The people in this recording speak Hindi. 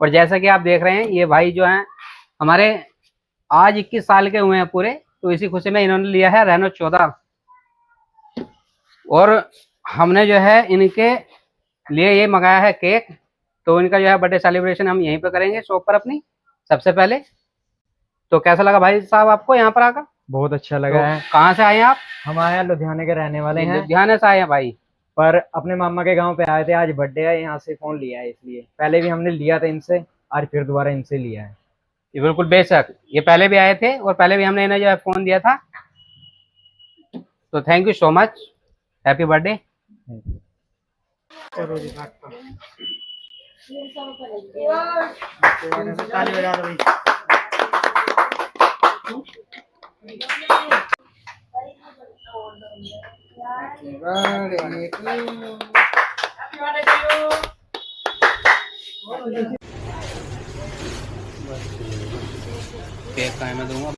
और जैसा कि आप देख रहे हैं ये भाई जो हैं हमारे आज 21 साल के हुए हैं पूरे, तो इसी खुशी में इन्होंने लिया है रेनो 14। और हमने जो है इनके लिए ये मंगाया है केक। तो इनका जो है बर्थडे सेलिब्रेशन हम यहीं पे करेंगे शॉप पर अपनी सबसे पहले। तो कैसा लगा भाई साहब आपको यहाँ पर आकर? बहुत अच्छा लगा है। कहाँ से आए हैं आप? हम आए हैं लुधियाने के रहने वाले हैं, लुधियाने से आए हैं भाई। पर अपने मामा के गांव पे आए थे, आज बर्थडे है, यहाँ से फोन लिया है। इसलिए पहले भी हमने लिया था इनसे, आज फिर दोबारा इनसे लिया है। ये बिल्कुल बेशक, ये पहले भी आए थे और पहले भी हमने इन्हें जो है फोन दिया था। तो thank you so much, happy birthday. Cake का मैं दूंगा।